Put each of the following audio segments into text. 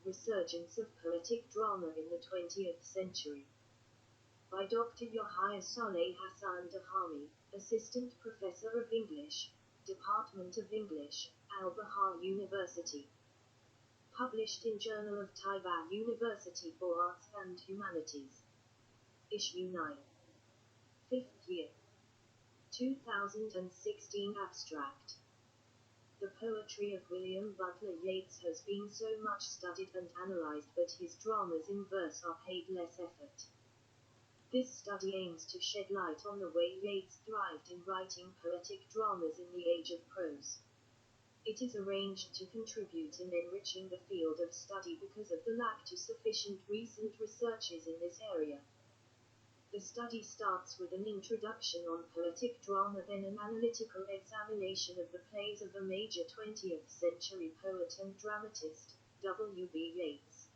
Resurgence of Poetic Drama in the 20th Century. By Dr. Yahya Saleh Hassan Dahami, Assistant Professor of English, Department of English, Al-Bahar University. Published in Journal of Taiwan University for Arts and Humanities. Issue 9. 5th year. 2016 Abstract. The poetry of William Butler Yeats has been so much studied and analyzed, but his dramas in verse are paid less effort. This study aims to shed light on the way Yeats thrived in writing poetic dramas in the age of prose. It is arranged to contribute in enriching the field of study because of the lack of sufficient recent researches in this area. The study starts with an introduction on poetic drama, then an analytical examination of the plays of a major 20th century poet and dramatist, W.B. Yeats.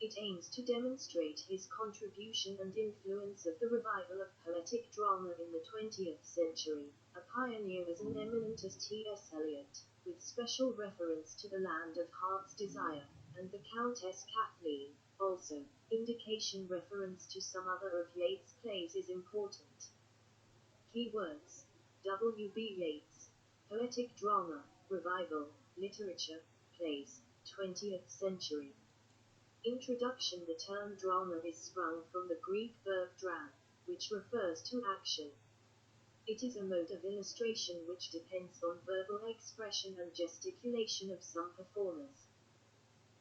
It aims to demonstrate his contribution and influence of the revival of poetic drama in the 20th century, a pioneer as an eminent as T.S. Eliot, with special reference to the Land of Heart's Desire, and the Countess Kathleen. Also, indication reference to some other of Yeats' plays is important. Keywords: W.B. Yeats, poetic drama, revival, literature, plays, 20th century. Introduction: the term drama is sprung from the Greek verb dram, which refers to action. It is a mode of illustration which depends on verbal expression and gesticulation of some performers.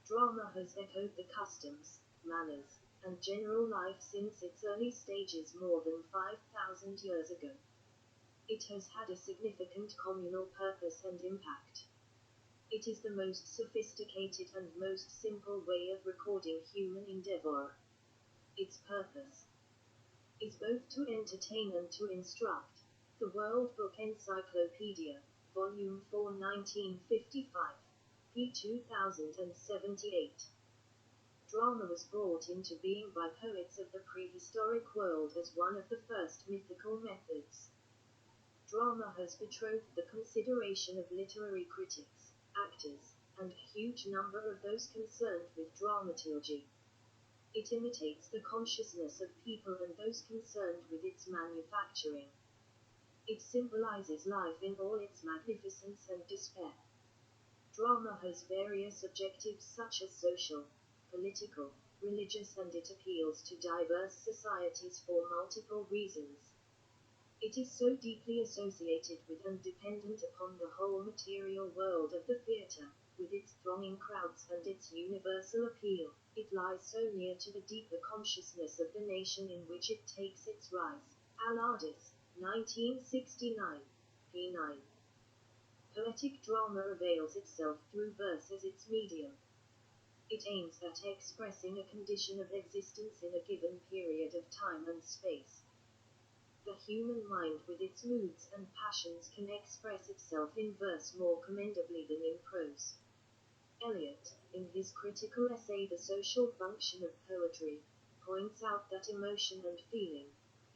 Drama has echoed the customs, manners, and general life since its early stages more than 5,000 years ago. It has had a significant communal purpose and impact. It is the most sophisticated and most simple way of recording human endeavor. Its purpose is both to entertain and to instruct. The World Book Encyclopedia, Volume 4, 1955. p. 2078. Drama was brought into being by poets of the prehistoric world as one of the first mythical methods. Drama has betrothed the consideration of literary critics, actors, and a huge number of those concerned with dramaturgy. It imitates the consciousness of people and those concerned with its manufacturing. It symbolizes life in all its magnificence and despair. Drama has various objectives such as social, political, religious, and it appeals to diverse societies for multiple reasons. It is so deeply associated with and dependent upon the whole material world of the theatre, with its thronging crowds and its universal appeal. It lies so near to the deeper consciousness of the nation in which it takes its rise. Alardis, 1969, p. 9. Poetic drama avails itself through verse as its medium. It aims at expressing a condition of existence in a given period of time and space. The human mind with its moods and passions can express itself in verse more commendably than in prose. Eliot, in his critical essay The Social Function of Poetry, points out that emotion and feeling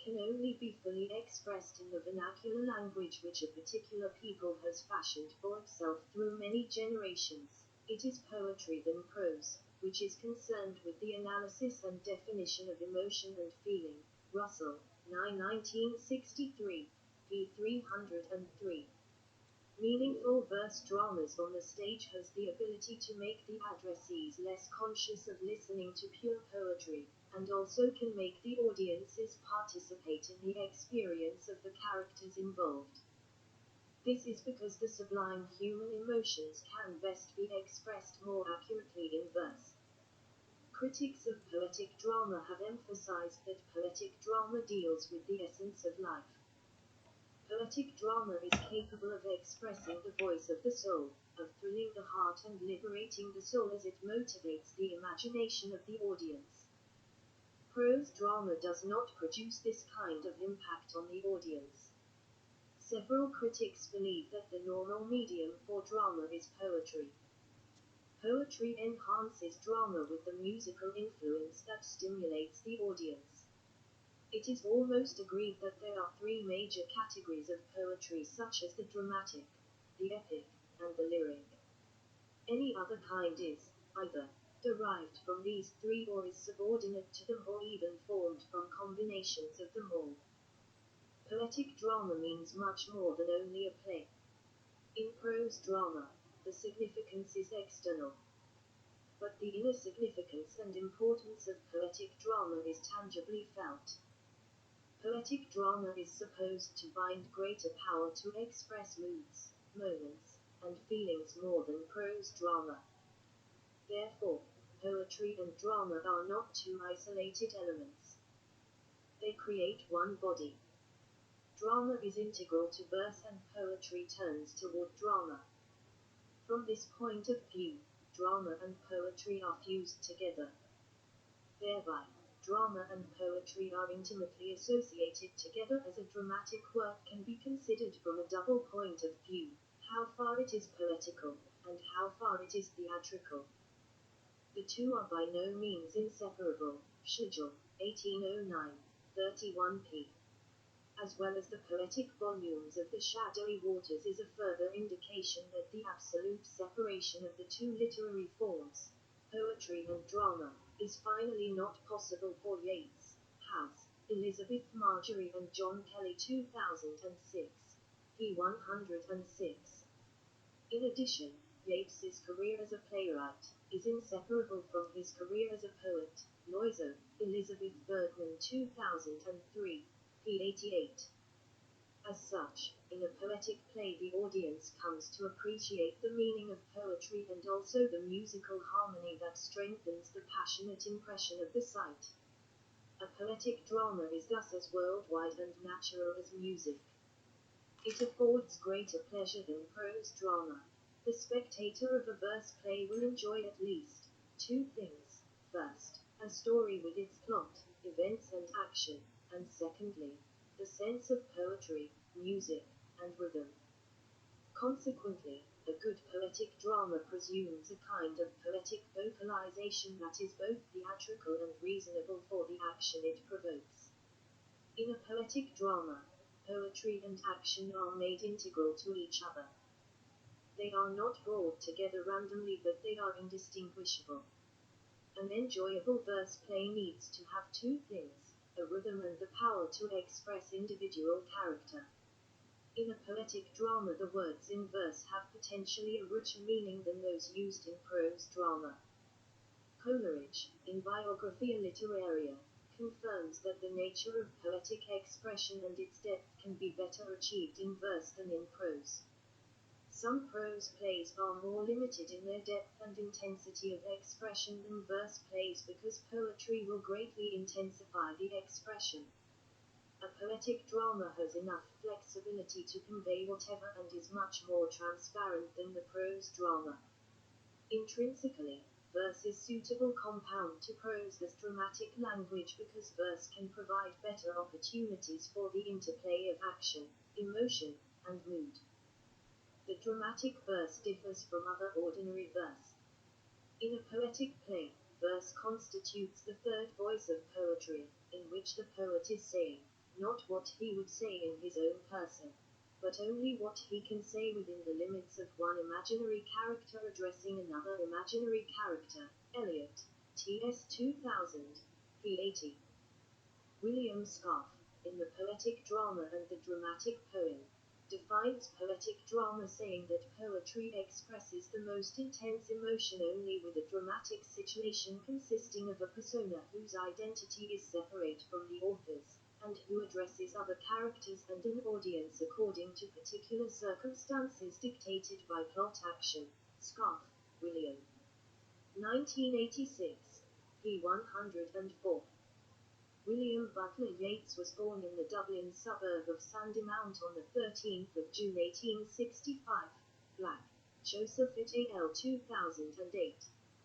can only be fully expressed in the vernacular language which a particular people has fashioned for itself through many generations. It is poetry than prose, which is concerned with the analysis and definition of emotion and feeling. Russell, 1963, p. 303. Meaningful verse dramas on the stage has the ability to make the addressees less conscious of listening to pure poetry, and also can make the audiences participate in the experience of the characters involved. This is because the sublime human emotions can best be expressed more accurately in verse. Critics of poetic drama have emphasized that poetic drama deals with the essence of life. Poetic drama is capable of expressing the voice of the soul, of thrilling the heart and liberating the soul as it motivates the imagination of the audience. Prose drama does not produce this kind of impact on the audience. Several critics believe that the normal medium for drama is poetry. Poetry enhances drama with the musical influence that stimulates the audience. It is almost agreed that there are three major categories of poetry, such as the dramatic, the epic, and the lyric. Any other kind is either derived from these three or is subordinate to them or even formed from combinations of them all. Poetic drama means much more than only a play. In prose drama, the significance is external. But the inner significance and importance of poetic drama is tangibly felt. Poetic drama is supposed to bind greater power to express moods, moments, and feelings more than prose drama. Therefore, poetry and drama are not two isolated elements. They create one body. Drama is integral to verse and poetry turns toward drama. From this point of view, drama and poetry are fused together. Thereby, drama and poetry are intimately associated together as a dramatic work can be considered from a double point of view, how far it is poetical, and how far it is theatrical. The two are by no means inseparable. Schlegel, 1809, 31p. As well as the poetic volumes of the shadowy waters is a further indication that the absolute separation of the two literary forms, poetry and drama, is finally not possible for Yeats, House, Elizabeth Marjorie and John Kelly 2006, p. 106. In addition, Yeats's career as a playwright is inseparable from his career as a poet. Loiseau, Elizabeth Bergman 2003, p. 88. As such, in a poetic play the audience comes to appreciate the meaning of poetry and also the musical harmony that strengthens the passionate impression of the sight. A poetic drama is thus as worldwide and natural as music. It affords greater pleasure than prose drama. The spectator of a verse play will enjoy at least two things. First, a story with its plot, events and action, and secondly, the sense of poetry, music, and rhythm. Consequently, a good poetic drama presumes a kind of poetic vocalization that is both theatrical and reasonable for the action it provokes. In a poetic drama, poetry and action are made integral to each other. They are not brought together randomly, but they are indistinguishable. An enjoyable verse play needs to have two things: a rhythm and the power to express individual character. In a poetic drama the words in verse have potentially a richer meaning than those used in prose drama. Coleridge, in Biographia Literaria, confirms that the nature of poetic expression and its depth can be better achieved in verse than in prose. Some prose plays are more limited in their depth and intensity of expression than verse plays because poetry will greatly intensify the expression. A poetic drama has enough flexibility to convey whatever and is much more transparent than the prose drama. Intrinsically, verse is suitable compound to prose as dramatic language because verse can provide better opportunities for the interplay of action, emotion, and mood. The dramatic verse differs from other ordinary verse. In a poetic play, verse constitutes the third voice of poetry, in which the poet is saying, not what he would say in his own person, but only what he can say within the limits of one imaginary character addressing another imaginary character. Eliot, T.S. 2000, p. 80. William Scarfe, in The Poetic Drama and the Dramatic Poem, defines poetic drama saying that poetry expresses the most intense emotion only with a dramatic situation consisting of a persona whose identity is separate from the author's, and who addresses other characters and an audience according to particular circumstances dictated by plot action. Scarfe, William. 1986, p. 104. William Butler Yeats was born in the Dublin suburb of Sandymount on the 13th of June 1865. Black. Joseph et al. 2008.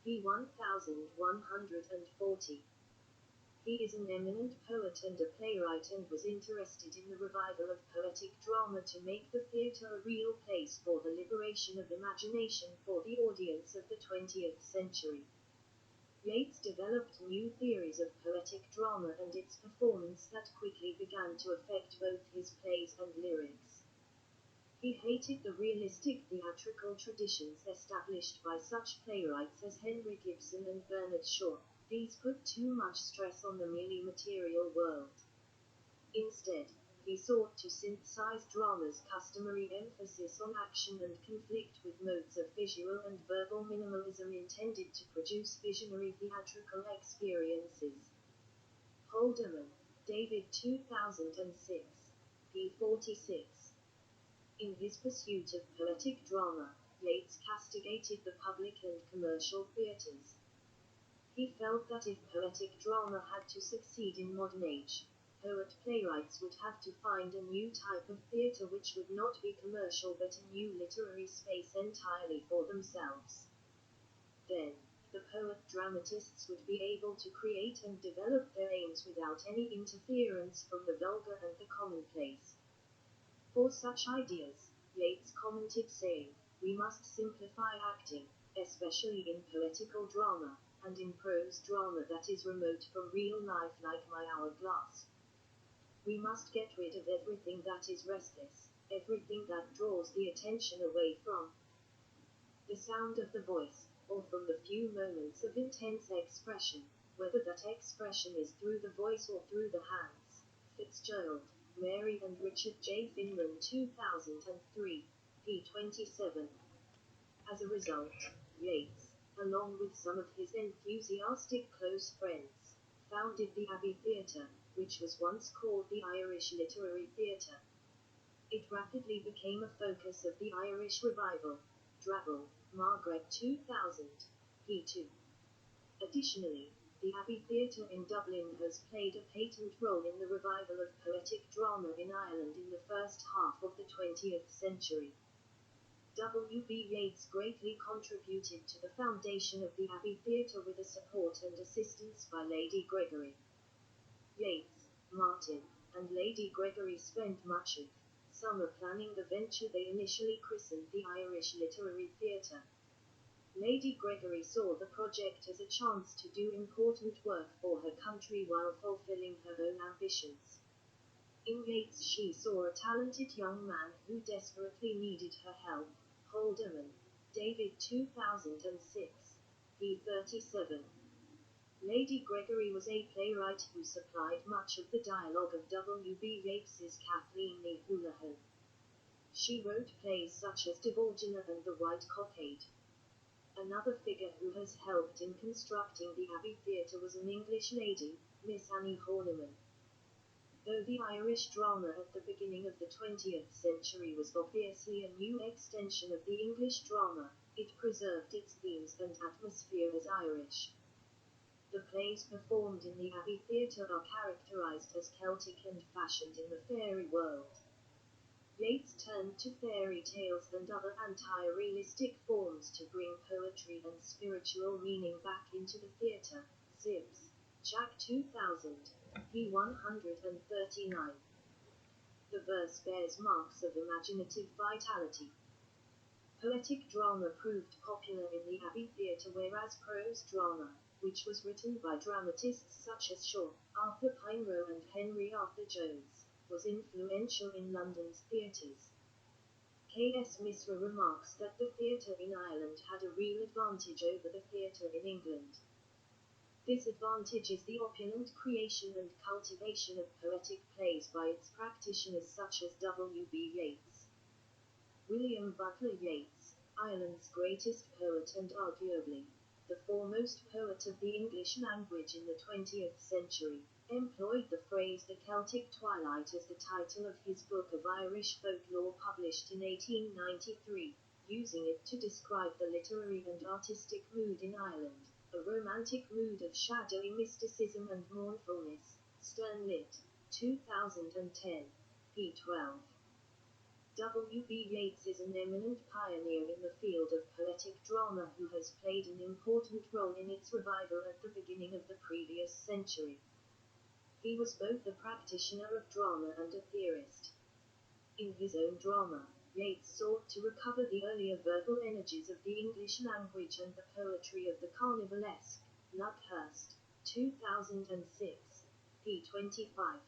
p. 1140. He is an eminent poet and a playwright and was interested in the revival of poetic drama to make the theatre a real place for the liberation of imagination for the audience of the 20th century. Yeats developed new theories of poetic drama and its performance that quickly began to affect both his plays and lyrics. He hated the realistic theatrical traditions established by such playwrights as Henry Gibson and Bernard Shaw. These put too much stress on the merely material world. Instead, he sought to synthesize drama's customary emphasis on action and conflict with modes of visual and verbal minimalism intended to produce visionary theatrical experiences. Haldeman, David 2006. p. 46. In his pursuit of poetic drama, Yeats castigated the public and commercial theatres. He felt that if poetic drama had to succeed in modern age, poet-playwrights would have to find a new type of theatre which would not be commercial but a new literary space entirely for themselves. Then, the poet-dramatists would be able to create and develop their aims without any interference from the vulgar and the commonplace. For such ideas, Yeats commented saying, "We must simplify acting, especially in poetical drama, and in prose drama that is remote from real life like my hourglass. We must get rid of everything that is restless, everything that draws the attention away from the sound of the voice, or from the few moments of intense expression, whether that expression is through the voice or through the hands." Fitzgerald, Mary and Richard J. Finland 2003, p. 27. As a result, Yeats, along with some of his enthusiastic close friends, founded the Abbey Theatre, which was once called the Irish Literary Theatre. It rapidly became a focus of the Irish Revival. Drabble, Margaret 2000, p. 2. Additionally, the Abbey Theatre in Dublin has played a patent role in the revival of poetic drama in Ireland in the first half of the 20th century. W.B. Yeats greatly contributed to the foundation of the Abbey Theatre with the support and assistance by Lady Gregory. Yeats, Martin, and Lady Gregory spent much of summer planning the venture they initially christened the Irish Literary Theatre. Lady Gregory saw the project as a chance to do important work for her country while fulfilling her own ambitions. In Yeats she saw a talented young man who desperately needed her help. Haldeman, David 2006, p. 37. Lady Gregory was a playwright who supplied much of the dialogue of W.B. Yeats's Kathleen Ni Houlihan. She wrote plays such as Divorgina and The White Cockade. Another figure who has helped in constructing the Abbey Theatre was an English lady, Miss Annie Horniman. Though the Irish drama at the beginning of the 20th century was obviously a new extension of the English drama, it preserved its themes and atmosphere as Irish. The plays performed in the Abbey Theatre are characterized as Celtic and fashioned in the fairy world. Yeats turned to fairy tales and other anti-realistic forms to bring poetry and spiritual meaning back into the theatre. Sibbs, Jack 2000, p. 139. The verse bears marks of imaginative vitality. Poetic drama proved popular in the Abbey Theatre whereas prose drama, which was written by dramatists such as Shaw, Arthur Pinero and Henry Arthur Jones, was influential in London's theatres. K.S. Misra remarks that the theatre in Ireland had a real advantage over the theatre in England. This advantage is the opulent creation and cultivation of poetic plays by its practitioners such as W.B. Yeats. William Butler Yeats, Ireland's greatest poet and arguably the foremost poet of the English language in the 20th century, employed the phrase "the Celtic Twilight" as the title of his book of Irish folklore published in 1893, using it to describe the literary and artistic mood in Ireland, a romantic mood of shadowy mysticism and mournfulness. Sternlit, 2010, p. 12. W.B. Yeats is an eminent pioneer in the field of poetic drama who has played an important role in its revival at the beginning of the previous century. He was both a practitioner of drama and a theorist. In his own drama, Yeats sought to recover the earlier verbal energies of the English language and the poetry of the carnivalesque. Luckhurst, 2006, p. 25.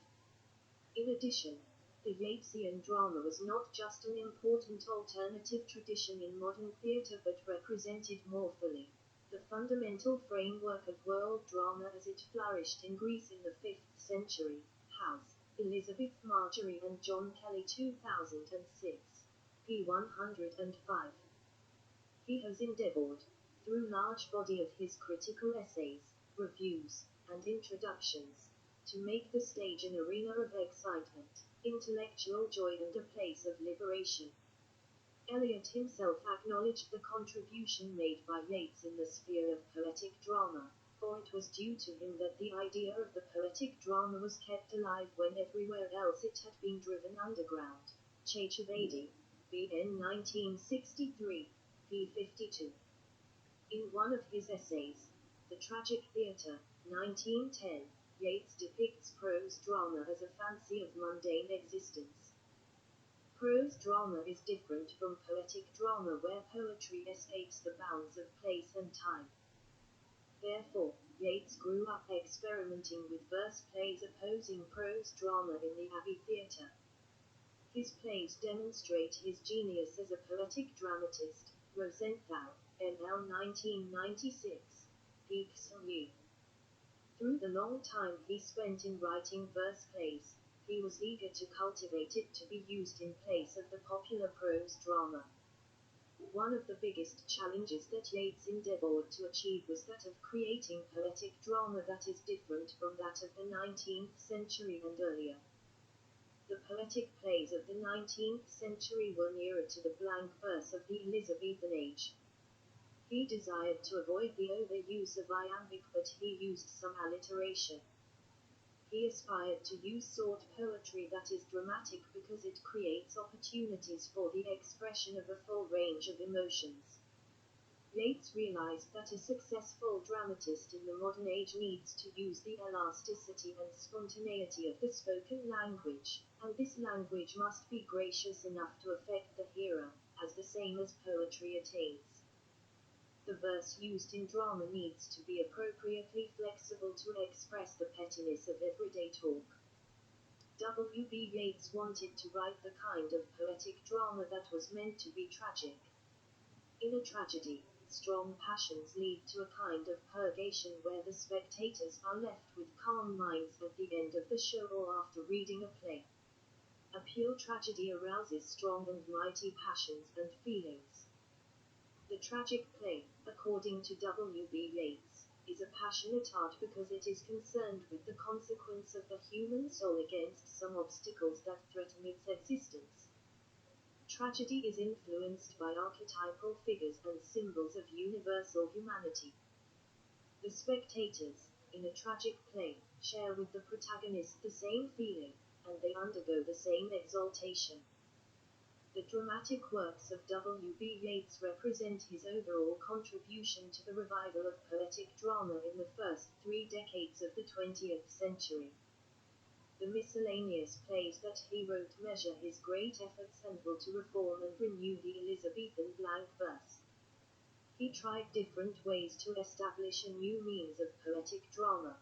In addition, The Yeatsian drama was not just an important alternative tradition in modern theatre but represented more fully the fundamental framework of world drama as it flourished in Greece in the 5th century. House, Elizabeth Marjorie and John Kelly 2006. p. 105. He has endeavored, through large body of his critical essays, reviews, and introductions, to make the stage an arena of excitement, intellectual joy and a place of liberation. Eliot himself acknowledged the contribution made by Yeats in the sphere of poetic drama, for it was due to him that the idea of the poetic drama was kept alive when everywhere else it had been driven underground. Chakravarti, B.N. 1963, p. 52. In one of his essays, The Tragic Theatre, 1910, Yeats depicts prose drama as a fancy of mundane existence. Prose drama is different from poetic drama where poetry escapes the bounds of place and time. Therefore, Yeats grew up experimenting with verse plays opposing prose drama in the Abbey Theatre. His plays demonstrate his genius as a poetic dramatist. Rosenthal, N.L. 1996. Peaksley. Through the long time he spent in writing verse plays, he was eager to cultivate it to be used in place of the popular prose drama. One of the biggest challenges that Yeats endeavored to achieve was that of creating poetic drama that is different from that of the 19th century and earlier. The poetic plays of the 19th century were nearer to the blank verse of the Elizabethan age. He desired to avoid the overuse of iambic, but he used some alliteration. He aspired to use sword poetry that is dramatic because it creates opportunities for the expression of a full range of emotions. Yeats realized that a successful dramatist in the modern age needs to use the elasticity and spontaneity of the spoken language, and this language must be gracious enough to affect the hearer, as the same as poetry attains. The verse used in drama needs to be appropriately flexible to express the pettiness of everyday talk. W.B. Yeats wanted to write the kind of poetic drama that was meant to be tragic. In a tragedy, strong passions lead to a kind of purgation where the spectators are left with calm minds at the end of the show or after reading a play. A pure tragedy arouses strong and mighty passions and feelings. The tragic play, according to W.B. Yeats, is a passionate art because it is concerned with the consequence of the human soul against some obstacles that threaten its existence. Tragedy is influenced by archetypal figures and symbols of universal humanity. The spectators, in a tragic play, share with the protagonist the same feeling, and they undergo the same exaltation. The dramatic works of W.B. Yeats represent his overall contribution to the revival of poetic drama in the first 3 decades of the 20th century. The miscellaneous plays that he wrote measure his great efforts and will to reform and renew the Elizabethan blank verse. He tried different ways to establish a new means of poetic drama.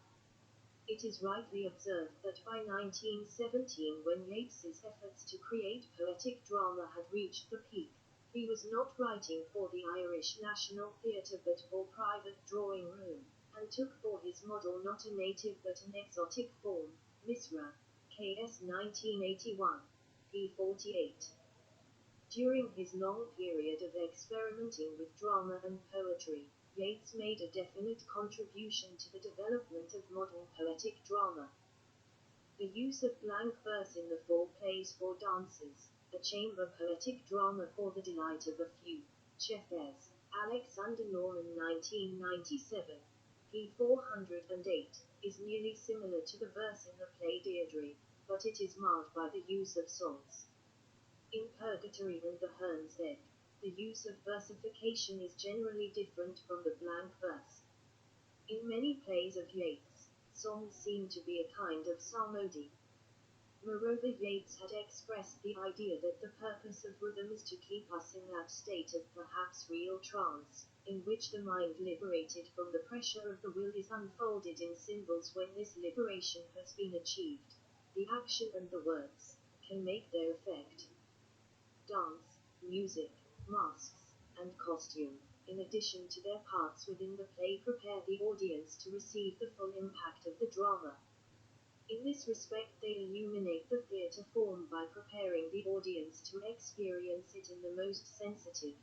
It is rightly observed that by 1917, when Yeats's efforts to create poetic drama had reached the peak, he was not writing for the Irish National Theatre but for private drawing room, and took for his model not a native but an exotic form, Misra, K.S. 1981, p. 48. During his long period of experimenting with drama and poetry, Yeats made a definite contribution to the development of modern poetic drama. The use of blank verse in the 4 plays for dancers, a chamber poetic drama for the delight of a few, Chefers, Alexander Norman 1997, p. 408, is nearly similar to the verse in the play Deirdre, but it is marred by the use of songs. In Purgatory and the Hern's Egg, the use of versification is generally different from the blank verse. In many plays of Yeats, songs seem to be a kind of psalmody. Moreover, Yeats had expressed the idea that the purpose of rhythm is to keep us in that state of perhaps real trance, in which the mind liberated from the pressure of the will is unfolded in symbols. When this liberation has been achieved, the action and the words can make their effect. Dance, music, masks, and costume, in addition to their parts within the play, prepare the audience to receive the full impact of the drama. In this respect, they illuminate the theatre form by preparing the audience to experience it in the most sensitive,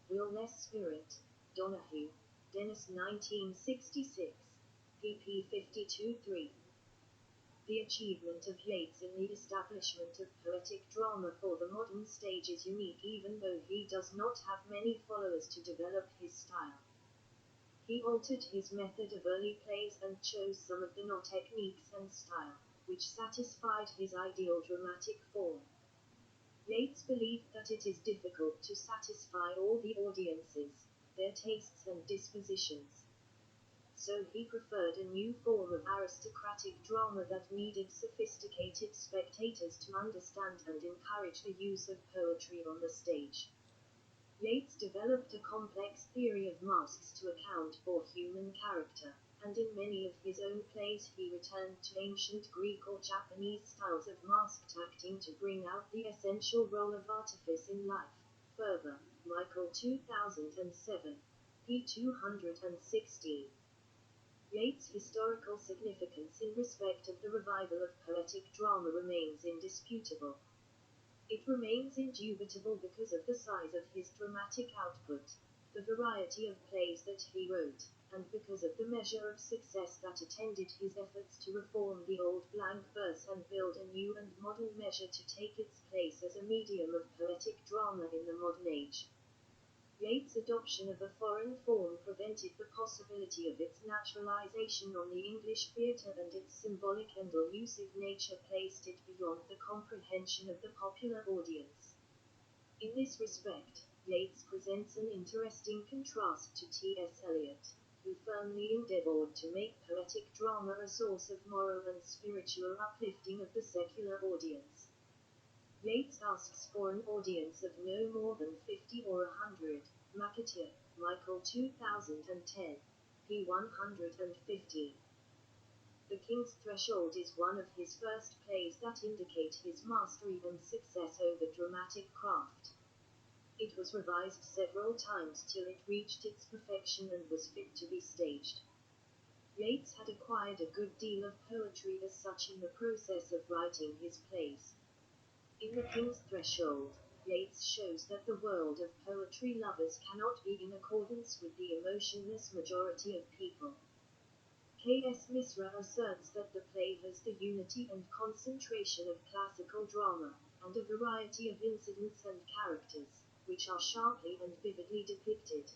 will-less spirit. Donahue, Dennis 1966, pp. 52-3. The achievement of Yeats in the establishment of poetic drama for the modern stage is unique, even though he does not have many followers to develop his style. He altered his method of early plays and chose some of the new techniques and style, which satisfied his ideal dramatic form. Yeats believed that it is difficult to satisfy all the audiences, their tastes and dispositions. So he preferred a new form of aristocratic drama that needed sophisticated spectators to understand and encourage the use of poetry on the stage. Yeats developed a complex theory of masks to account for human character, and in many of his own plays he returned to ancient Greek or Japanese styles of masked acting to bring out the essential role of artifice in life. Further, Michael 2007, p. 216. Yeats' historical significance in respect of the revival of poetic drama remains indisputable. It remains indubitable because of the size of his dramatic output, the variety of plays that he wrote, and because of the measure of success that attended his efforts to reform the old blank verse and build a new and modern measure to take its place as a medium of poetic drama in the modern age. Yeats' adoption of a foreign form prevented the possibility of its naturalization on the English theatre, and its symbolic and elusive nature placed it beyond the comprehension of the popular audience. In this respect, Yeats presents an interesting contrast to T.S. Eliot, who firmly endeavored to make poetic drama a source of moral and spiritual uplifting of the secular audience. Yeats asks for an audience of no more than 50 or 100. McAteer, Michael 2010, p. 150. The King's Threshold is one of his first plays that indicate his mastery and success over dramatic craft. It was revised several times till it reached its perfection and was fit to be staged. Yeats had acquired a good deal of poetry as such in the process of writing his plays. In The King's Threshold, Yeats shows that the world of poetry lovers cannot be in accordance with the emotionless majority of people. K.S. Misra asserts that the play has the unity and concentration of classical drama, and a variety of incidents and characters, which are sharply and vividly depicted.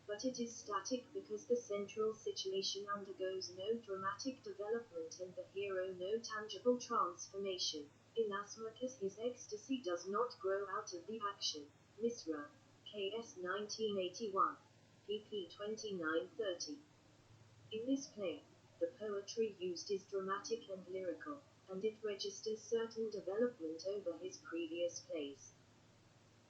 But it is static because the central situation undergoes no dramatic development and the hero no tangible transformation, inasmuch as his ecstasy does not grow out of the action. Misra, K.S. 1981, pp. 29-30. In this play, the poetry used is dramatic and lyrical, and it registers certain development over his previous plays.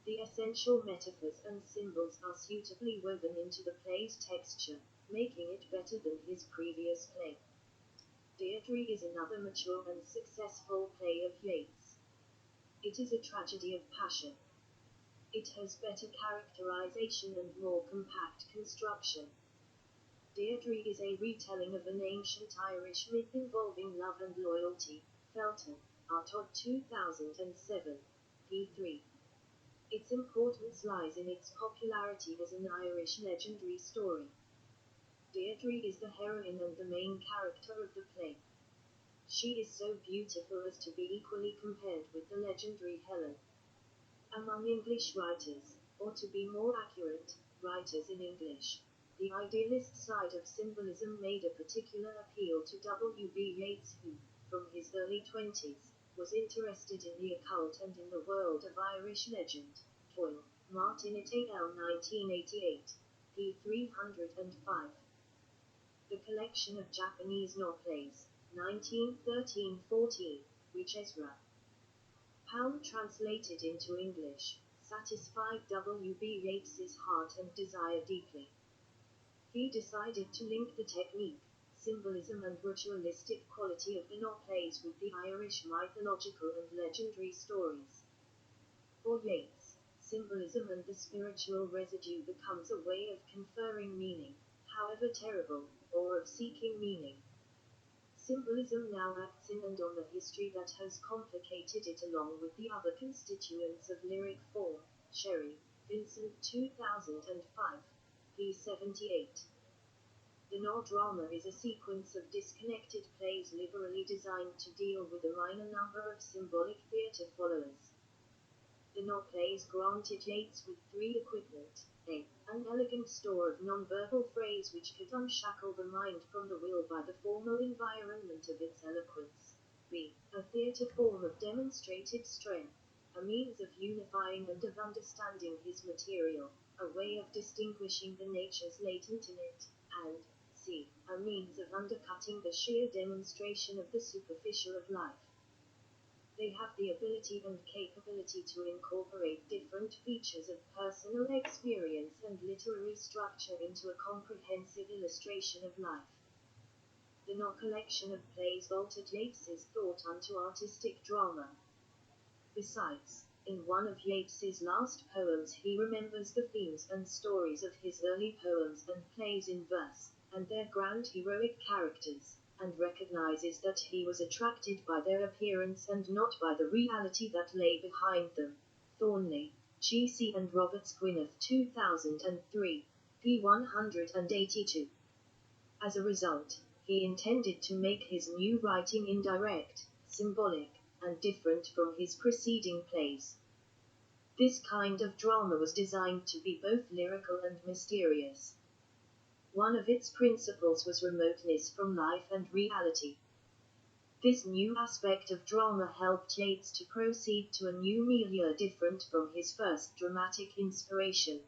The essential metaphors and symbols are suitably woven into the play's texture, making it better than his previous play. Deirdre is another mature and successful play of Yeats. It is a tragedy of passion. It has better characterization and more compact construction. Deirdre is a retelling of an ancient Irish myth involving love and loyalty. Felton, Artaud 2007, p. 3. Its importance lies in its popularity as an Irish legendary story. Deirdre is the heroine and the main character of the play. She is so beautiful as to be equally compared with the legendary Helen. Among English writers, or to be more accurate, writers in English, the idealist side of symbolism made a particular appeal to W.B. Yeats, who, from his early 20s, was interested in the occult and in the world of Irish legend. Foyle, Martin et al. 1988, p. 305. The collection of Japanese no plays, 1913-14, which Ezra Pound translated into English, satisfied W.B. Yeats's heart and desire deeply. He decided to link the technique, symbolism and ritualistic quality of the plays with the Irish mythological and legendary stories. For Yeats, symbolism and the spiritual residue becomes a way of conferring meaning, however terrible, or of seeking meaning. Symbolism now acts in and on the history that has complicated it along with the other constituents of lyric form. Sherry, Vincent 2005, p. 78. The drama is a sequence of disconnected plays liberally designed to deal with a minor number of symbolic theatre followers. The plays granted Yeats with three equivalent: a. An elegant store of non-verbal phrase which could unshackle the mind from the will by the formal environment of its eloquence. b. A theatre form of demonstrated strength, a means of unifying and of understanding his material, a way of distinguishing the natures latent in it, and c. A means of undercutting the sheer demonstration of the superficial of life. They have the ability and capability to incorporate different features of personal experience and literary structure into a comprehensive illustration of life. The collection of plays altered Yeats's thought unto artistic drama. Besides, in one of Yeats's last poems he remembers the themes and stories of his early poems and plays in verse, and their grand heroic characters, and recognizes that he was attracted by their appearance and not by the reality that lay behind them. Thornley, G.C. and Roberts Gwyneth 2003, p. 182. As a result, he intended to make his new writing indirect, symbolic, and different from his preceding plays. This kind of drama was designed to be both lyrical and mysterious. One of its principles was remoteness from life and reality. This new aspect of drama helped Yeats to proceed to a new milieu different from his first dramatic inspiration.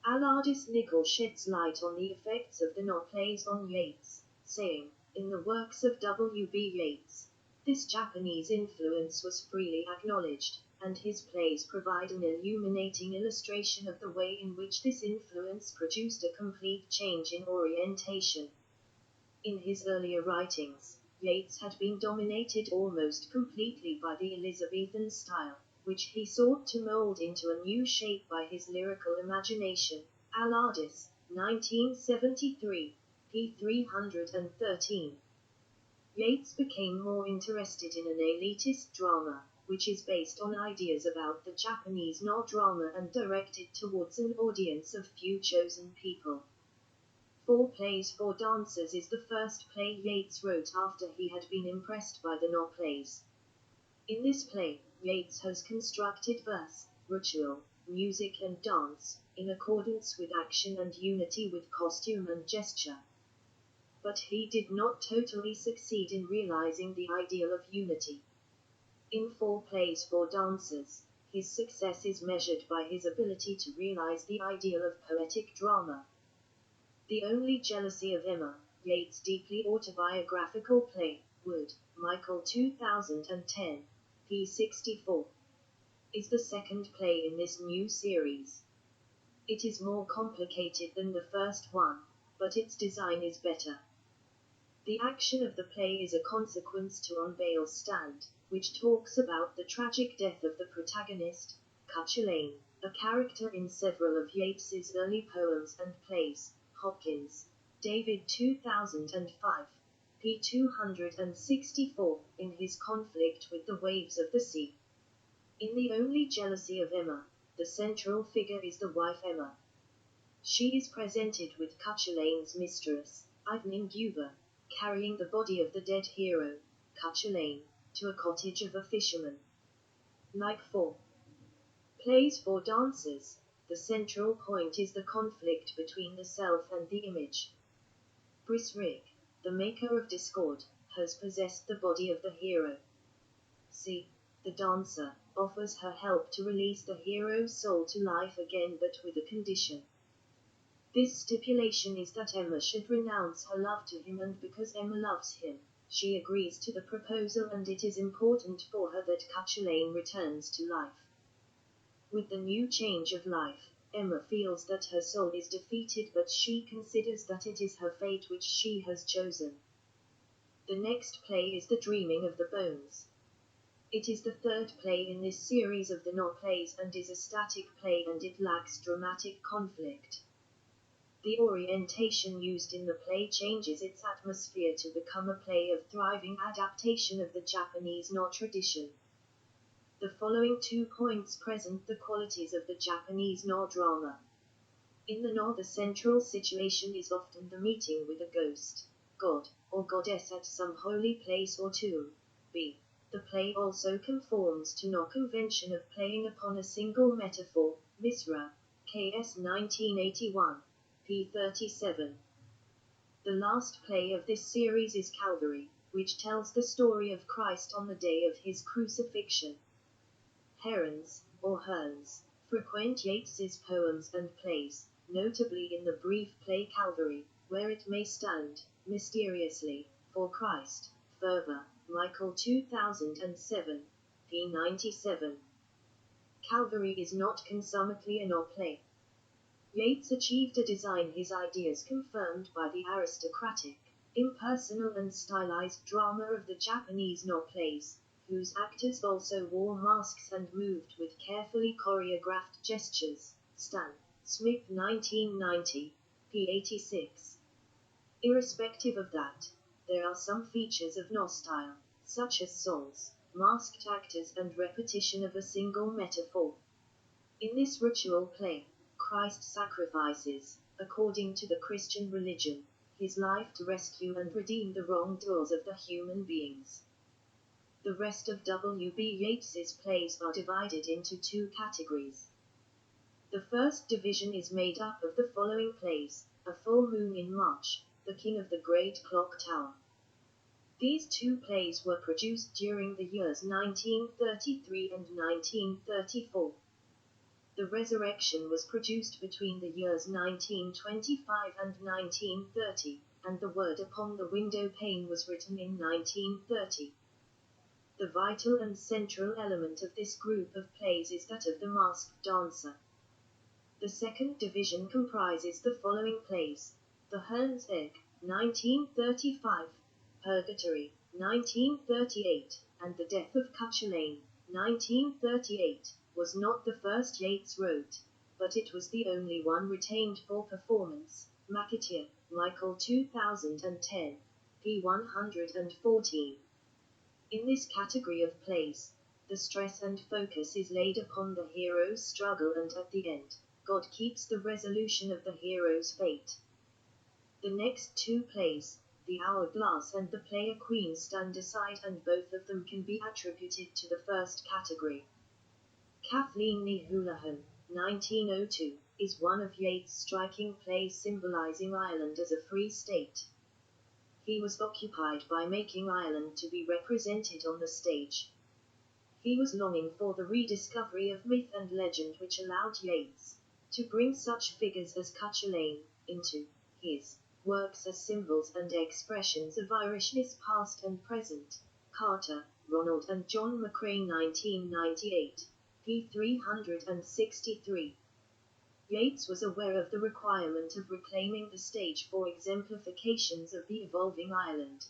Alardis Nicholl sheds light on the effects of the plays on Yeats, saying, in the works of W.B. Yeats, this Japanese influence was freely acknowledged, and his plays provide an illuminating illustration of the way in which this influence produced a complete change in orientation. In his earlier writings, Yeats had been dominated almost completely by the Elizabethan style, which he sought to mold into a new shape by his lyrical imagination. Alardis, 1973, p. 313. Yeats became more interested in an elitist drama, which is based on ideas about the Japanese drama and directed towards an audience of few chosen people. Four Plays for Dancers is the first play Yeats wrote after he had been impressed by the plays. In this play, Yeats has constructed verse, ritual, music and dance, in accordance with action and unity with costume and gesture. But he did not totally succeed in realizing the ideal of unity. In Four Plays for Dancers, his success is measured by his ability to realize the ideal of poetic drama. The Only Jealousy of Emma, Yeats' deeply autobiographical play, Wood, Michael 2010, p. 64, is the second play in this new series. It is more complicated than the first one, but its design is better. The action of the play is a consequence to On Bail's Stand, which talks about the tragic death of the protagonist, Cuchulainn, a character in several of Yeats's early poems and plays. Hopkins, David 2005, p. 264, in his conflict with the waves of the sea. In The Only Jealousy of Emma, the central figure is the wife Emma. She is presented with Cuchulainn's mistress, Ivanhoe, carrying the body of the dead hero, Cuchulainn, to a cottage of a fisherman. Like Four Plays for Dancers, the central point is the conflict between the self and the image. Brisrick, the maker of discord, has possessed the body of the hero. C. The dancer offers her help to release the hero's soul to life again, but with a condition. This stipulation is that Emma should renounce her love to him, and because Emma loves him, she agrees to the proposal, and it is important for her that Cuchulainn returns to life. With the new change of life, Emma feels that her soul is defeated, but she considers that it is her fate which she has chosen. The next play is The Dreaming of the Bones. It is the third play in this series of the No plays and is a static play, and it lacks dramatic conflict. The orientation used in the play changes its atmosphere to become a play of thriving adaptation of the Japanese No tradition. The following 2 points present the qualities of the Japanese No drama. In the No, the central situation is often the meeting with a ghost, god, or goddess at some holy place or tomb. B. The play also conforms to No convention of playing upon a single metaphor, Misra, K.S. 1981, p. 37. The last play of this series is Calvary, which tells the story of Christ on the day of his crucifixion. Herons, or Herns, frequent Yeats's poems and plays, notably in the brief play Calvary, where it may stand, mysteriously, for Christ, fervor, Michael 2007, p. 97. Calvary is not consummately a No play. Yeats achieved a design his ideas confirmed by the aristocratic, impersonal and stylized drama of the Japanese No plays, whose actors also wore masks and moved with carefully choreographed gestures. Stan Smith 1990, p. 86. Irrespective of that, there are some features of No style, such as songs, masked actors and repetition of a single metaphor. In this ritual play, Christ sacrifices, according to the Christian religion, his life to rescue and redeem the wrongdoers of the human beings. The rest of W.B. Yeats's plays are divided into 2 categories. The first division is made up of the following plays: A Full Moon in March, The King of the Great Clock Tower. These 2 plays were produced during the years 1933 and 1934. The Resurrection was produced between the years 1925 and 1930, and The Word Upon the Window Pane was written in 1930. The vital and central element of this group of plays is that of the masked dancer. The second division comprises the following plays: The Hern's Egg, 1935, Purgatory, 1938, and The Death of Cuchulainn, 1938, was not the first Yeats wrote, but it was the only one retained for performance. McAteer, Michael 2010, p. 114. In this category of plays, the stress and focus is laid upon the hero's struggle, and at the end, God keeps the resolution of the hero's fate. The next 2 plays, The Hourglass and The Player Queen, stand aside, and both of them can be attributed to the first category. Kathleen Ni Houlihan, 1902, is one of Yeats' striking plays symbolizing Ireland as a free state. He was occupied by making Ireland to be represented on the stage. He was longing for the rediscovery of myth and legend which allowed Yeats to bring such figures as Cuchulainn into his works as symbols and expressions of Irishness past and present. Carter, Ronald and John McCrae 1998, p. 363. Yeats was aware of the requirement of reclaiming the stage for exemplifications of the evolving Ireland.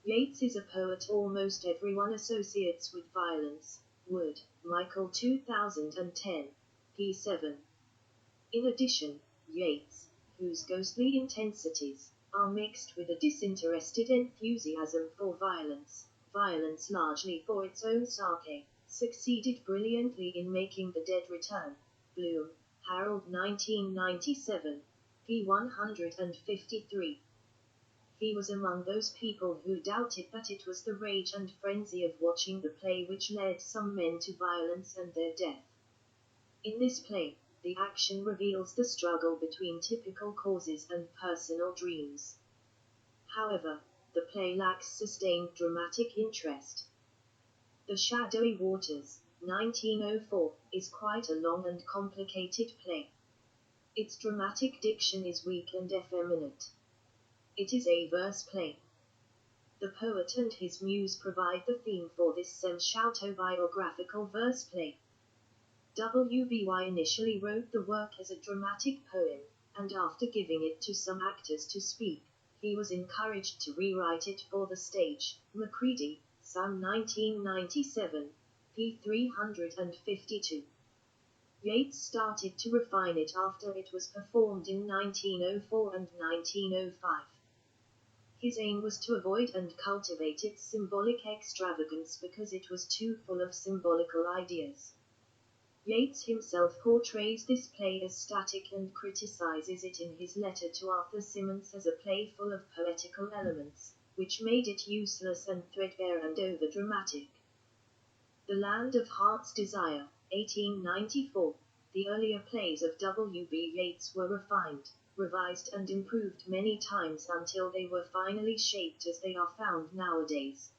Yeats is a poet almost everyone associates with violence. Wood, Michael 2010, p. 7. In addition, Yeats, whose ghostly intensities are mixed with a disinterested enthusiasm for violence largely for its own sake, succeeded brilliantly in making the dead return. Bloom, Harold 1997, p. 153. He was among those people who doubted that it was the rage and frenzy of watching the play which led some men to violence and their death. In this play, the action reveals the struggle between typical causes and personal dreams. However, the play lacks sustained dramatic interest. The Shadowy Waters, 1904, is quite a long and complicated play. Its dramatic diction is weak and effeminate. It is a verse play. The poet and his muse provide the theme for this semi-autobiographical verse play. W.B.Y. initially wrote the work as a dramatic poem, and after giving it to some actors to speak, he was encouraged to rewrite it for the stage. Macready, Sam 1997, p. 352. Yeats started to refine it after it was performed in 1904 and 1905. His aim was to avoid and cultivate its symbolic extravagance because it was too full of symbolical ideas. Yeats himself portrays this play as static and criticizes it in his letter to Arthur Symons as a play full of poetical elements, which made it useless and threadbare and overdramatic. The Land of Heart's Desire, 1894. The earlier plays of W.B. Yeats were refined, revised and improved many times until they were finally shaped as they are found nowadays.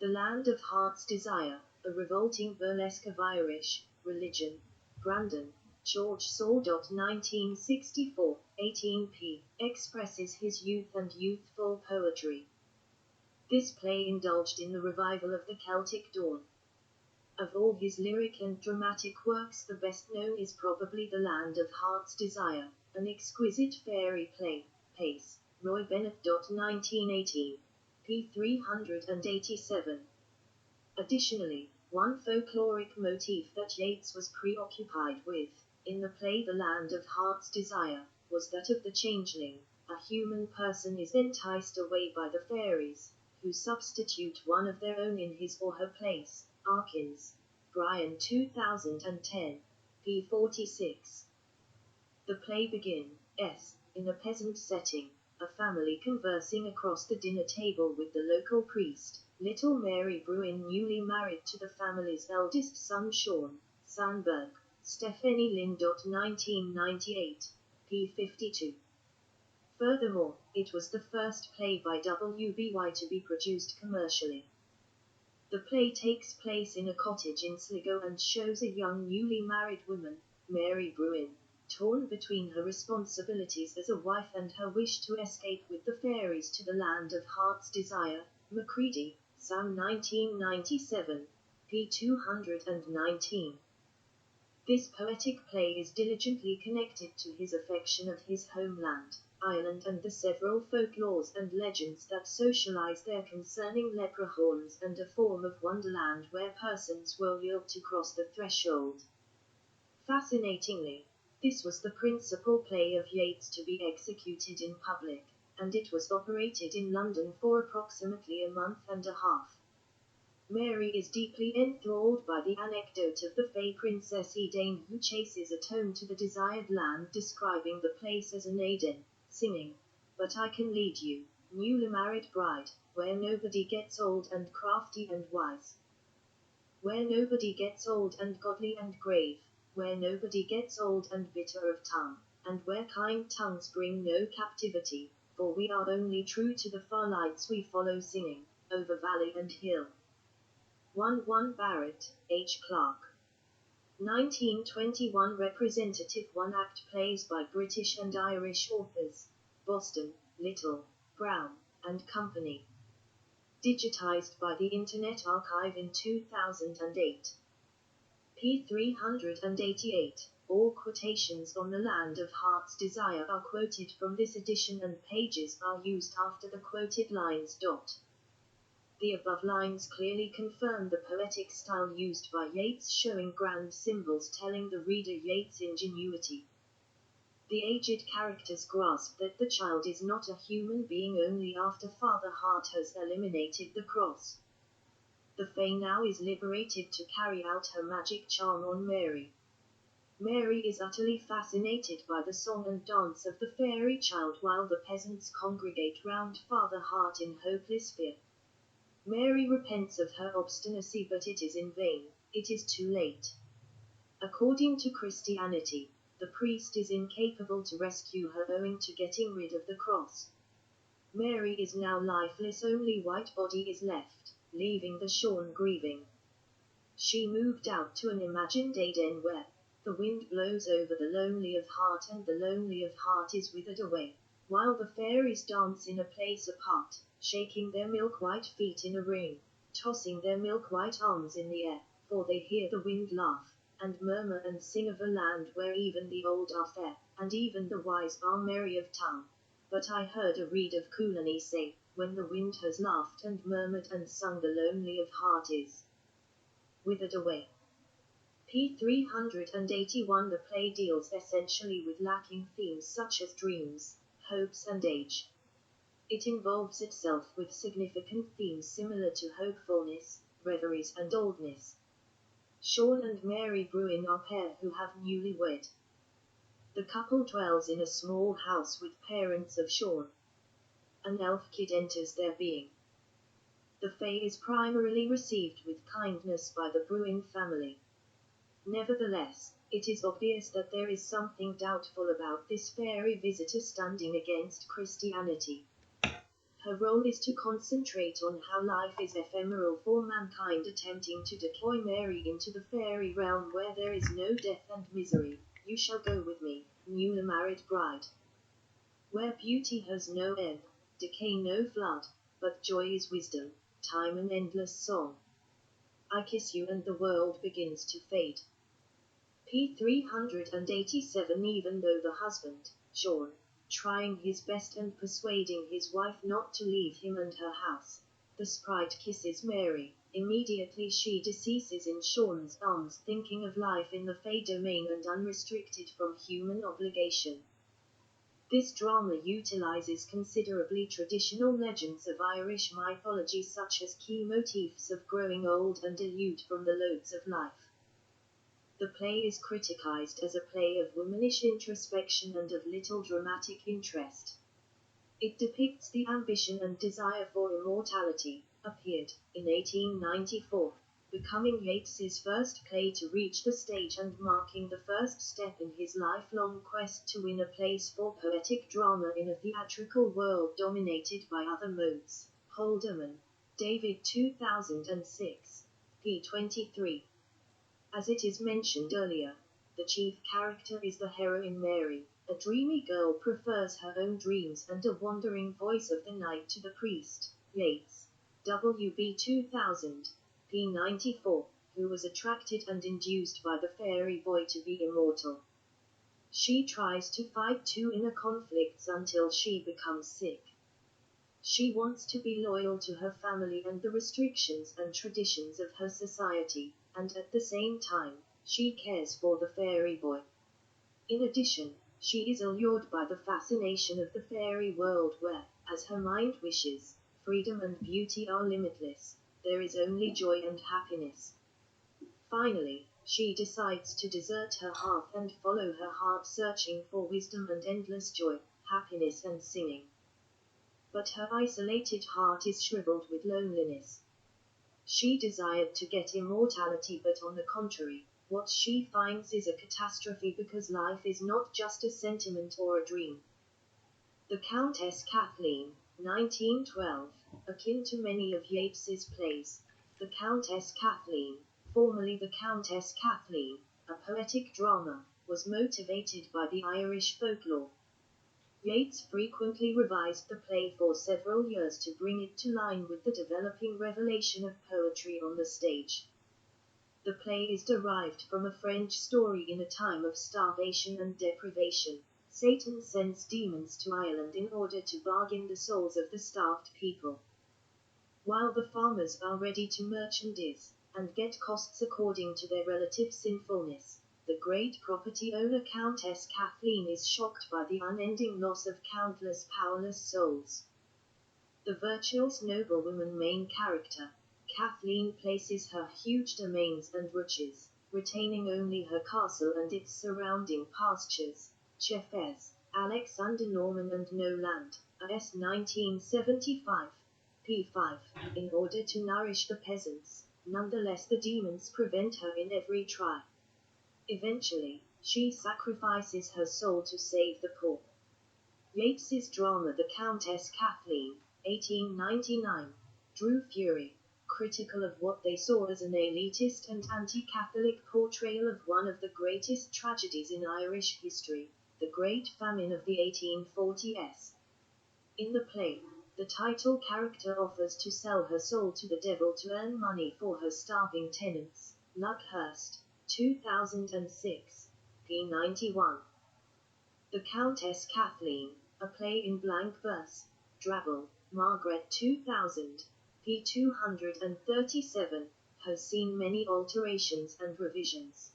The Land of Heart's Desire, a revolting burlesque of Irish religion. Brandon, George Saul. 1964, 18p, expresses his youth and youthful poetry. This play indulged in the revival of the Celtic dawn. Of all his lyric and dramatic works, the best known is probably The Land of Heart's Desire, an exquisite fairy play. Pace, Roy Bennett. 1918, p. 387. Additionally, one folkloric motif that Yeats was preoccupied with, in the play The Land of Heart's Desire, was that of the changeling. A human person is enticed away by the fairies, who substitute one of their own in his or her place. Arkins, Brian. 2010, p. 46. The play begins in a peasant setting, a family conversing across the dinner table with the local priest, little Mary Bruin, newly married to the family's eldest son Sean Sandberg, Stephanie Lynn. 1998, p. 52. Furthermore, it was the first play by W.B.Y. to be produced commercially. The play takes place in a cottage in Sligo and shows a young newly married woman, Mary Bruin, torn between her responsibilities as a wife and her wish to escape with the fairies to the Land of Heart's Desire. Macready, Sam. 1997, p. 219. This poetic play is diligently connected to his affection of his homeland, Ireland, and the several folklores and legends that socialize there concerning leprechauns and a form of wonderland where persons were willed to cross the threshold. Fascinatingly, this was the principal play of Yeats to be executed in public, and it was operated in London for approximately a month and a half. Mary is deeply enthralled by the anecdote of the fey princess Eden who chases a tone to the desired land, describing the place as an Eden, singing, "But I can lead you, newly married bride, where nobody gets old and crafty and wise. Where nobody gets old and godly and grave, where nobody gets old and bitter of tongue, and where kind tongues bring no captivity, for we are only true to the far lights we follow singing, over valley and hill." 1 Barrett, H. Clark. 1921 Representative one-act plays by British and Irish authors. Boston, Little, Brown, and Company. Digitized by the Internet Archive in 2008. p. 388. All quotations on The Land of Heart's Desire are quoted from this edition and pages are used after the quoted lines. The above lines clearly confirm the poetic style used by Yeats, showing grand symbols telling the reader Yeats' ingenuity. The aged characters grasp that the child is not a human being only after Father Heart has eliminated the cross. The Fae now is liberated to carry out her magic charm on Mary. Mary is utterly fascinated by the song and dance of the fairy child while the peasants congregate round Father Heart in hopeless fear. Mary repents of her obstinacy, but it is in vain, it is too late. According to Christianity, the priest is incapable to rescue her owing to getting rid of the cross. Mary is now lifeless, only white body is left, leaving the shorn grieving. She moved out to an imagined Eden where the wind blows over the lonely of heart and the lonely of heart is withered away, while the fairies dance in a place apart, shaking their milk-white feet in a ring, tossing their milk-white arms in the air, for they hear the wind laugh, and murmur and sing of a land where even the old are fair, and even the wise are merry of tongue. But I heard a reed of Cooloney say, when the wind has laughed and murmured and sung, the lonely of heart is withered away. p. 381. The play deals essentially with lacking themes such as dreams, hopes and age. It involves itself with significant themes similar to hopefulness, reveries and oldness. Sean and Mary Bruin are a pair who have newly wed. The couple dwells in a small house with parents of Sean. An elf kid enters their being. The fae is primarily received with kindness by the Bruin family. Nevertheless, it is obvious that there is something doubtful about this fairy visitor standing against Christianity. Her role is to concentrate on how life is ephemeral for mankind, attempting to deploy Mary into the fairy realm where there is no death and misery. You shall go with me, newly married bride. Where beauty has no end, decay no flood, but joy is wisdom, time an endless song. I kiss you and the world begins to fade. p. 387. Even though the husband, Sean, trying his best and persuading his wife not to leave him and her house, the sprite kisses Mary. Immediately she deceases in Sean's arms, thinking of life in the fae domain and unrestricted from human obligation. This drama utilizes considerably traditional legends of Irish mythology, such as key motifs of growing old and dilute from the loads of life. The play is criticized as a play of womanish introspection and of little dramatic interest. It depicts the ambition and desire for immortality, appeared in 1894, becoming Yeats's first play to reach the stage and marking the first step in his lifelong quest to win a place for poetic drama in a theatrical world dominated by other modes. Holderman, David 2006, p. 23. As it is mentioned earlier, the chief character is the heroine Mary. A dreamy girl prefers her own dreams and a wandering voice of the night to the priest, Yeats, W.B. 2000, p. 94, who was attracted and induced by the fairy boy to be immortal. She tries to fight two inner conflicts until she becomes sick. She wants to be loyal to her family and the restrictions and traditions of her society, and at the same time, she cares for the fairy boy. In addition, she is allured by the fascination of the fairy world where, as her mind wishes, freedom and beauty are limitless, there is only joy and happiness. Finally, she decides to desert her hearth and follow her heart, searching for wisdom and endless joy, happiness and singing. But her isolated heart is shriveled with loneliness. She desired to get immortality, but on the contrary, what she finds is a catastrophe, because life is not just a sentiment or a dream. The Countess Kathleen, 1912, akin to many of Yeats's plays, The Countess Kathleen, formerly The Countess Kathleen, a poetic drama, was motivated by the Irish folklore. Yeats frequently revised the play for several years to bring it to line with the developing revelation of poetry on the stage. The play is derived from a French story. In a time of starvation and deprivation, Satan sends demons to Ireland in order to bargain the souls of the starved people. While the farmers are ready to merchandise and get costs according to their relative sinfulness, the great property owner Countess Kathleen is shocked by the unending loss of countless powerless souls. The virtuous noblewoman main character, Kathleen, places her huge domains and riches, retaining only her castle and its surrounding pastures, Jeffers, Alexander Norman and no land, AS 1975, p. 5, in order to nourish the peasants. Nonetheless, the demons prevent her in every try. Eventually, she sacrifices her soul to save the poor. Yeats's drama The Countess Kathleen, 1899, drew fury, critical of what they saw as an elitist and anti-Catholic portrayal of one of the greatest tragedies in Irish history, the Great Famine of the 1840s. In the play, the title character offers to sell her soul to the devil to earn money for her starving tenants, Luckhurst, 2006, p. 91. The Countess Kathleen, a play in blank verse, Drabble, Margaret 2000, p. 237, has seen many alterations and revisions.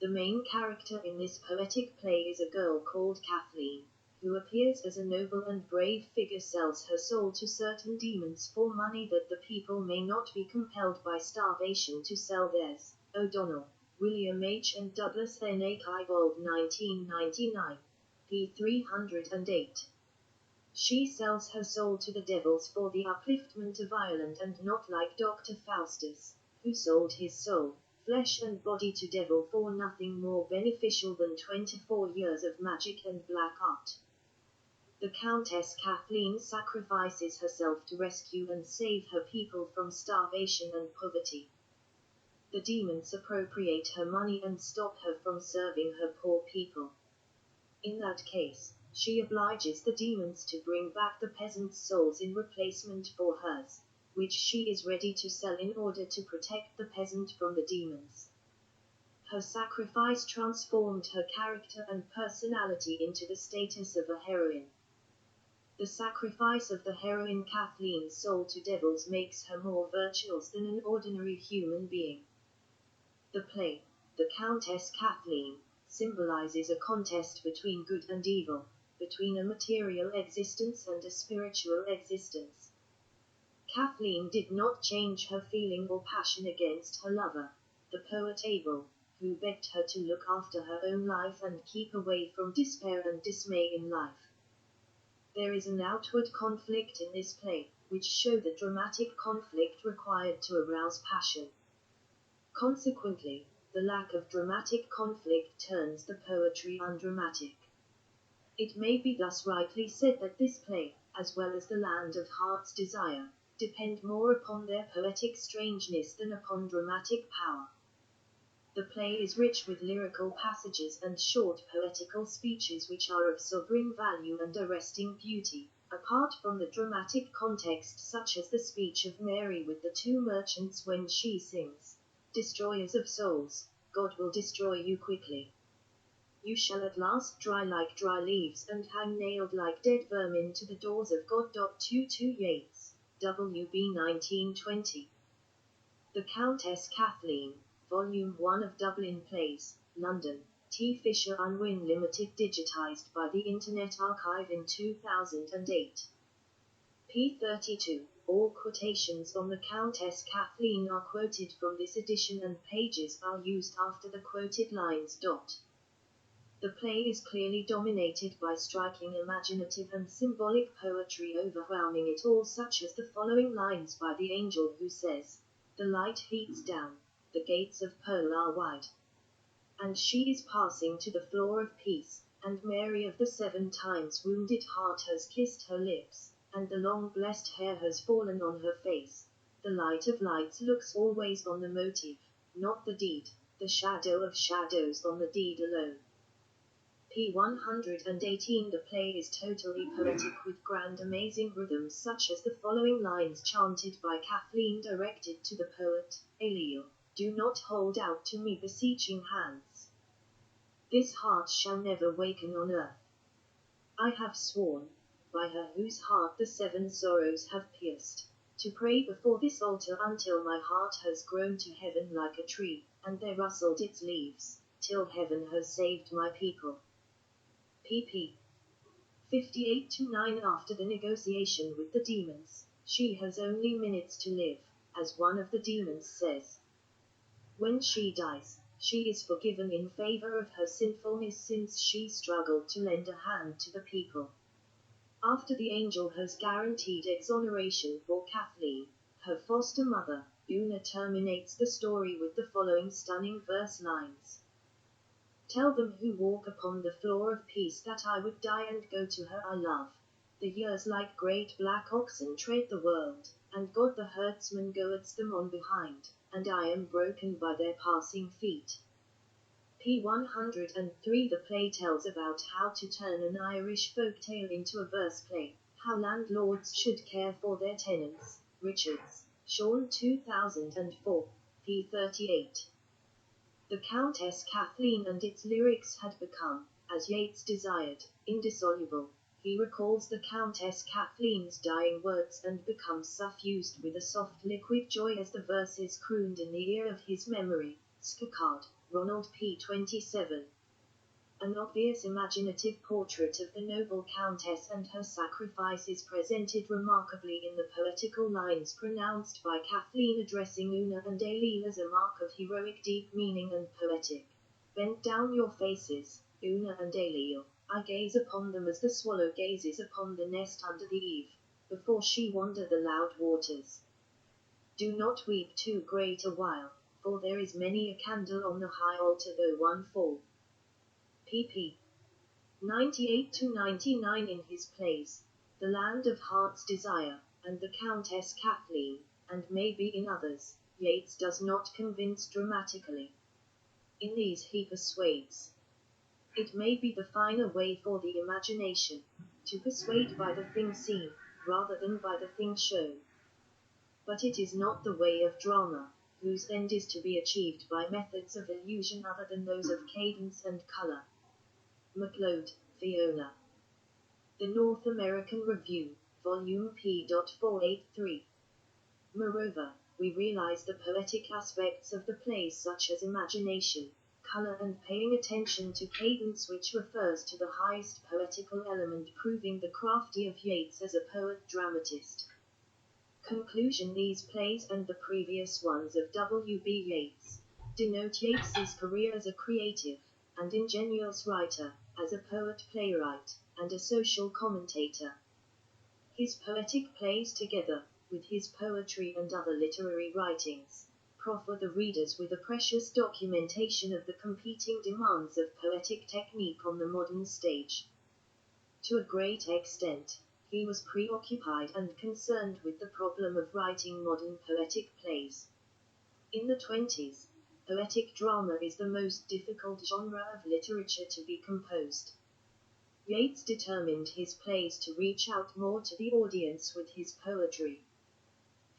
The main character in this poetic play is a girl called Kathleen, who appears as a noble and brave figure, sells her soul to certain demons for money that the people may not be compelled by starvation to sell theirs. O'Donnell, William H. and Douglas N. A. Keybold 1999, p. 308. She sells her soul to the devils for the upliftment of Ireland, and not like Dr. Faustus, who sold his soul, flesh and body to devil for nothing more beneficial than 24 years of magic and black art. The Countess Kathleen sacrifices herself to rescue and save her people from starvation and poverty. The demons appropriate her money and stop her from serving her poor people. In that case, she obliges the demons to bring back the peasants' souls in replacement for hers, which she is ready to sell in order to protect the peasant from the demons. Her sacrifice transformed her character and personality into the status of a heroine. The sacrifice of the heroine Kathleen's soul to devils makes her more virtuous than an ordinary human being. The play, The Countess Kathleen, symbolizes a contest between good and evil, between a material existence and a spiritual existence. Kathleen did not change her feeling or passion against her lover, the poet Abel, who begged her to look after her own life and keep away from despair and dismay in life. There is an outward conflict in this play, which show the dramatic conflict required to arouse passion. Consequently, the lack of dramatic conflict turns the poetry undramatic. It may be thus rightly said that this play, as well as The Land of Heart's Desire, depend more upon their poetic strangeness than upon dramatic power. The play is rich with lyrical passages and short poetical speeches which are of sovereign value and arresting beauty, apart from the dramatic context, such as the speech of Mary with the two merchants when she sings, "Destroyers of souls, God will destroy you quickly. You shall at last dry like dry leaves and hang nailed like dead vermin to the doors of God." 22 Yeats, W.B. 1920. The Countess Kathleen, Volume 1 of Dublin Plays, London, T. Fisher Unwin Limited, digitized by the Internet Archive in 2008. p. 32. All quotations on the Countess Kathleen are quoted from this edition and pages are used after the quoted lines. The play is clearly dominated by striking imaginative and symbolic poetry, overwhelming it all, such as the following lines by the angel who says, "The light beats down, the gates of pearl are wide, and she is passing to the floor of peace, and Mary of the 7 times wounded heart has kissed her lips, and the long blessed hair has fallen on her face. The light of lights looks always on the motive, not the deed, the shadow of shadows on the deed alone." p. 118. The play is totally poetic with grand amazing rhythms, such as the following lines chanted by Kathleen directed to the poet, Eliel, "Do not hold out to me beseeching hands. This heart shall never waken on earth. I have sworn, by her whose heart the 7 sorrows have pierced, to pray before this altar until my heart has grown to heaven like a tree, and there rustled its leaves, till heaven has saved my people." pp. 58-9. After the negotiation with the demons, she has only minutes to live, as one of the demons says. When she dies, she is forgiven in favor of her sinfulness, since she struggled to lend a hand to the people. After the angel has guaranteed exoneration for Kathleen, her foster mother, Una terminates the story with the following stunning verse lines. "Tell them who walk upon the floor of peace that I would die and go to her I love. The years like great black oxen tread the world, and God the herdsman goads them on behind, and I am broken by their passing feet." p. 103. The play tells about how to turn an Irish folktale into a verse play, how landlords should care for their tenants. Richards, Sean 2004, p. 38. The Countess Kathleen and its lyrics had become, as Yeats desired, indissoluble. He recalls the Countess Kathleen's dying words and becomes suffused with a soft liquid joy as the verses crooned in the ear of his memory. Skakard, Ronald P. 27. An obvious imaginative portrait of the noble Countess and her sacrifice is presented remarkably in the poetical lines pronounced by Kathleen addressing Una and Aileel as a mark of heroic deep meaning and poetic. Bend down your faces, Una and Aileel, I gaze upon them as the swallow gazes upon the nest under the eave, before she wander the loud waters. Do not weep too great a while, for there is many a candle on the high altar though one fall. pp. 98-99 in his plays, The Land of Heart's Desire, and The Countess Kathleen, and maybe in others, Yeats does not convince dramatically. In these he persuades. It may be the finer way for the imagination, to persuade by the thing seen, rather than by the thing shown. But it is not the way of drama, whose end is to be achieved by methods of illusion other than those of cadence and color. MacLeod, Fiona. The North American Review, Volume P. 483. Moreover, we realize the poetic aspects of the plays such as imagination, color and paying attention to cadence, which refers to the highest poetical element, proving the crafty of Yeats as a poet-dramatist. Conclusion: these plays and the previous ones of W.B. Yeats denote Yeats's career as a creative and ingenious writer, as a poet-playwright, and a social commentator. His poetic plays, together with his poetry and other literary writings, proffer the readers with a precious documentation of the competing demands of poetic technique on the modern stage. To a great extent, he was preoccupied and concerned with the problem of writing modern poetic plays. In the 20s, poetic drama is the most difficult genre of literature to be composed. Yeats determined his plays to reach out more to the audience with his poetry.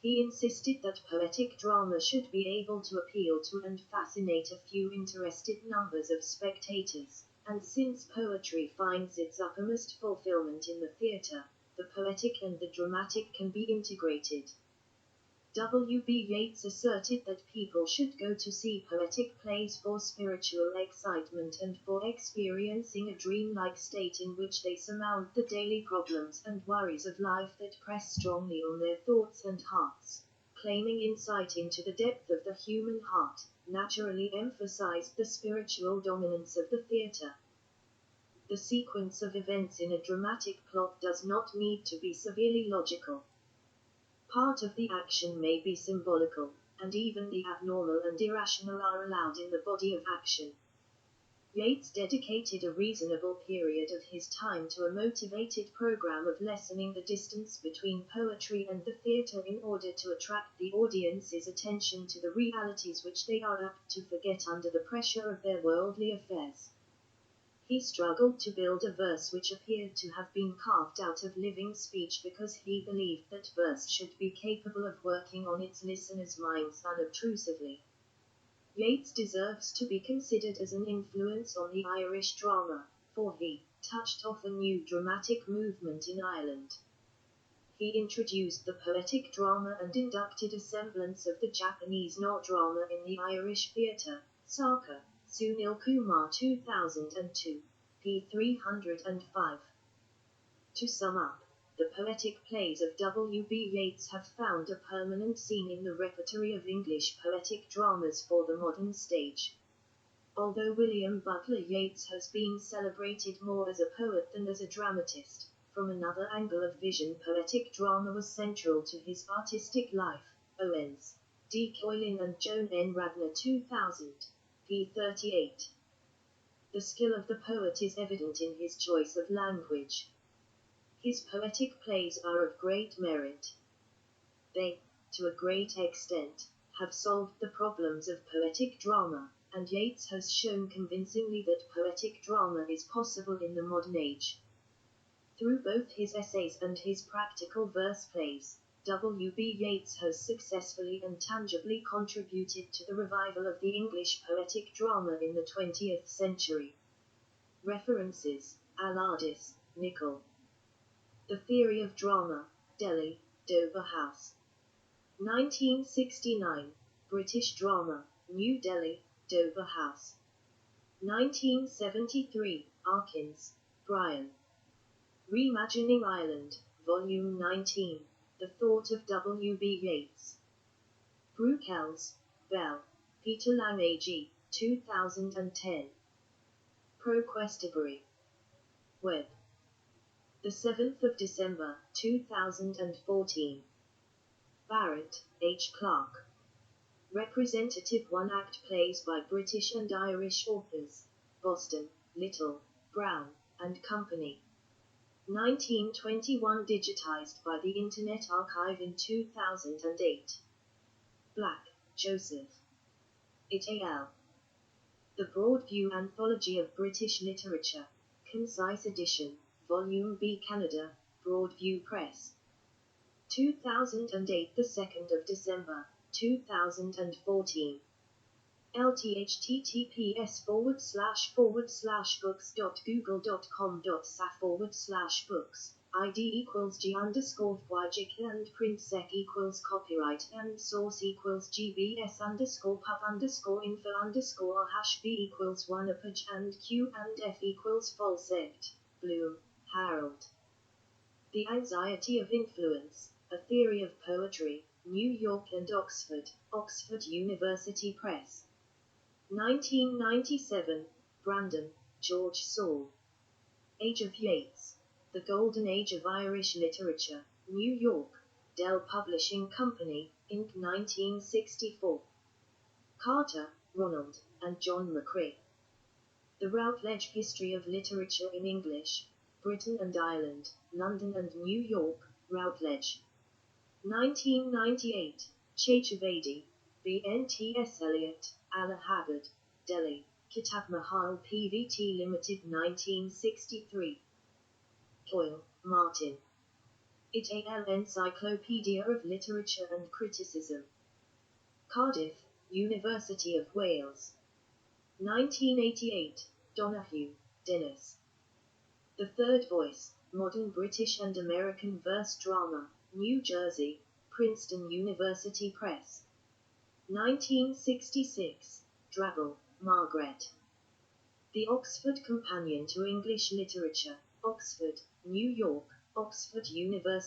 He insisted that poetic drama should be able to appeal to and fascinate a few interested numbers of spectators, and since poetry finds its uppermost fulfillment in the theatre, the poetic and the dramatic can be integrated. W.B. Yeats asserted that people should go to see poetic plays for spiritual excitement and for experiencing a dreamlike state in which they surmount the daily problems and worries of life that press strongly on their thoughts and hearts. Claiming insight into the depth of the human heart, naturally emphasized the spiritual dominance of the theatre. The sequence of events in a dramatic plot does not need to be severely logical. Part of the action may be symbolical, and even the abnormal and irrational are allowed in the body of action. Yeats dedicated a reasonable period of his time to a motivated program of lessening the distance between poetry and the theatre in order to attract the audience's attention to the realities which they are apt to forget under the pressure of their worldly affairs. He struggled to build a verse which appeared to have been carved out of living speech because he believed that verse should be capable of working on its listeners' minds unobtrusively. Yeats deserves to be considered as an influence on the Irish drama, for he touched off a new dramatic movement in Ireland. He introduced the poetic drama and inducted a semblance of the Japanese no drama in the Irish theatre. Sarkar, Sunil Kumar 2002, p. 305. To sum up, the poetic plays of W.B. Yeats have found a permanent scene in the repertory of English poetic dramas for the modern stage. Although William Butler Yeats has been celebrated more as a poet than as a dramatist, from another angle of vision poetic drama was central to his artistic life. Owens, D. Coylin and Joan N. Radner 2000. p. 38. The skill of the poet is evident in his choice of language. His poetic plays are of great merit. They, to a great extent, have solved the problems of poetic drama, and Yeats has shown convincingly that poetic drama is possible in the modern age. Through both his essays and his practical verse plays, W.B. Yeats has successfully and tangibly contributed to the revival of the English poetic drama in the 20th century. References: Alardis, Nicol. The Theory of Drama, Delhi, Dover House. 1969, British Drama, New Delhi, Dover House. 1973, Arkins, Brian. Reimagining Ireland, Volume 19, The Thought of W.B. Yeats. Brookels, Bell, Peter Lang AG, 2010. ProQuestbury. Web. The 7th of December, 2014. Barrett, H. Clark. Representative one-act plays by British and Irish authors. Boston, Little, Brown, and Company. 1921, digitized by the Internet Archive in 2008. Black, Joseph. It al. The Broadview Anthology of British Literature, Concise Edition, Volume B, Canada, Broadview Press. 2008, the 2nd of December, 2014. LTHTTPS://books.google.com/sa/books, ID equals G_Fwyjik and printsec equals copyright and source equals GBS_pub_info_r#B equals 1 apage and Q and F equals falsect. Bloom, Harold. The Anxiety of Influence, A Theory of Poetry, New York and Oxford, Oxford University Press. 1997, Brandon, George Saul. Age of Yeats, The Golden Age of Irish Literature, New York, Dell Publishing Company, Inc. 1964. Carter, Ronald, and John McCrae. The Routledge History of Literature in English, Britain and Ireland, London and New York, Routledge. 1998, Chaturvedi, B.N.T.S. Eliot, Allahabad, Delhi, Kitab Mahal Pvt Limited 1963. Coyle, Martin. It al. Encyclopedia of Literature and Criticism. Cardiff, University of Wales. 1988, Donahue, Dennis. The Third Voice, Modern British and American Verse Drama, New Jersey, Princeton University Press. 1966, Drabble, Margaret. The Oxford Companion to English Literature, Oxford, New York, Oxford University.